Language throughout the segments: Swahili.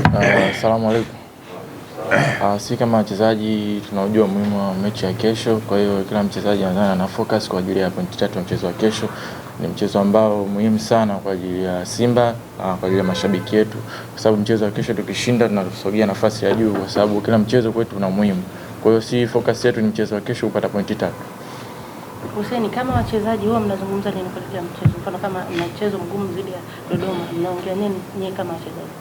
Asalamu alaykum. Si kama wachezaji tunaujua umuhimu wa mechi ya kesho, kwa hiyo kila mchezaji ana focus kwa ajili ya pointi 3 ya mchezo wa kesho. Ni mchezo ambao muhimu sana kwa ajili ya Simba, kwa ajili ya mashabiki yetu, kwa sababu mchezo wa kesho tukishinda tunasogea nafasi ya juu, kwa sababu kila mchezo kwetu una umuhimu. Kwa hiyo si focus yetu ni mchezo wa kesho kupata pointi 3. Hussein, kama wachezaji wao mnazungumza nini kuelekea mchezo? Mfano kama mchezo mgumu dhidi ya Dodoma, mnaongea nini nyie kama wachezaji?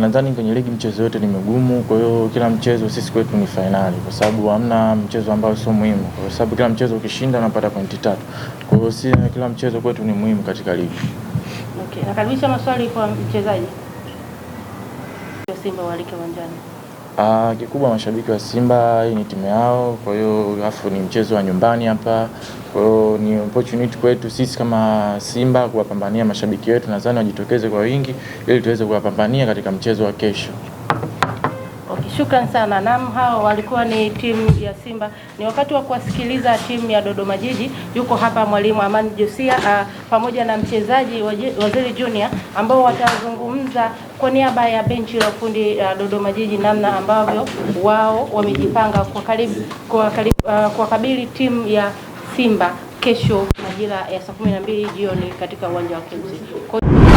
Nadhani kwenye ligi mchezo yote ni migumu, kwa hiyo kila mchezo sisi kwetu ni finali, kwa sababu hamna mchezo ambao sio muhimu, kwa sababu kila mchezo ukishinda unapata pointi 3. Kwa hiyo kila mchezo kwetu ni muhimu katika ligi. Okay, nakaribisha maswali kwa mchezaji wa Simba walike uwanjani. Kikubwa mashabiki wa Simba, hii ni timu yao, kwa hiyo afu ni mchezo wa nyumbani hapa. Kwa hiyo ni opportunity kwetu sisi kama Simba kuwapambania mashabiki wetu, nadhani wajitokeze kwa wingi ili tuweze kuwapambania katika mchezo wa kesho. Okay, shukrani sana. Naam, hao walikuwa ni timu ya Simba. Ni wakati wa kuwasikiliza timu ya Dodoma Jiji. Yuko hapa mwalimu Amani Josia pamoja na mchezaji Waziri Junior ambao watazungumza kwa niaba ya benchi la ufundi Dodoma Jiji namna ambavyo wao wamejipanga kwa kabili timu ya Simba kesho majira ya saa 12 jioni katika uwanja wa KMC.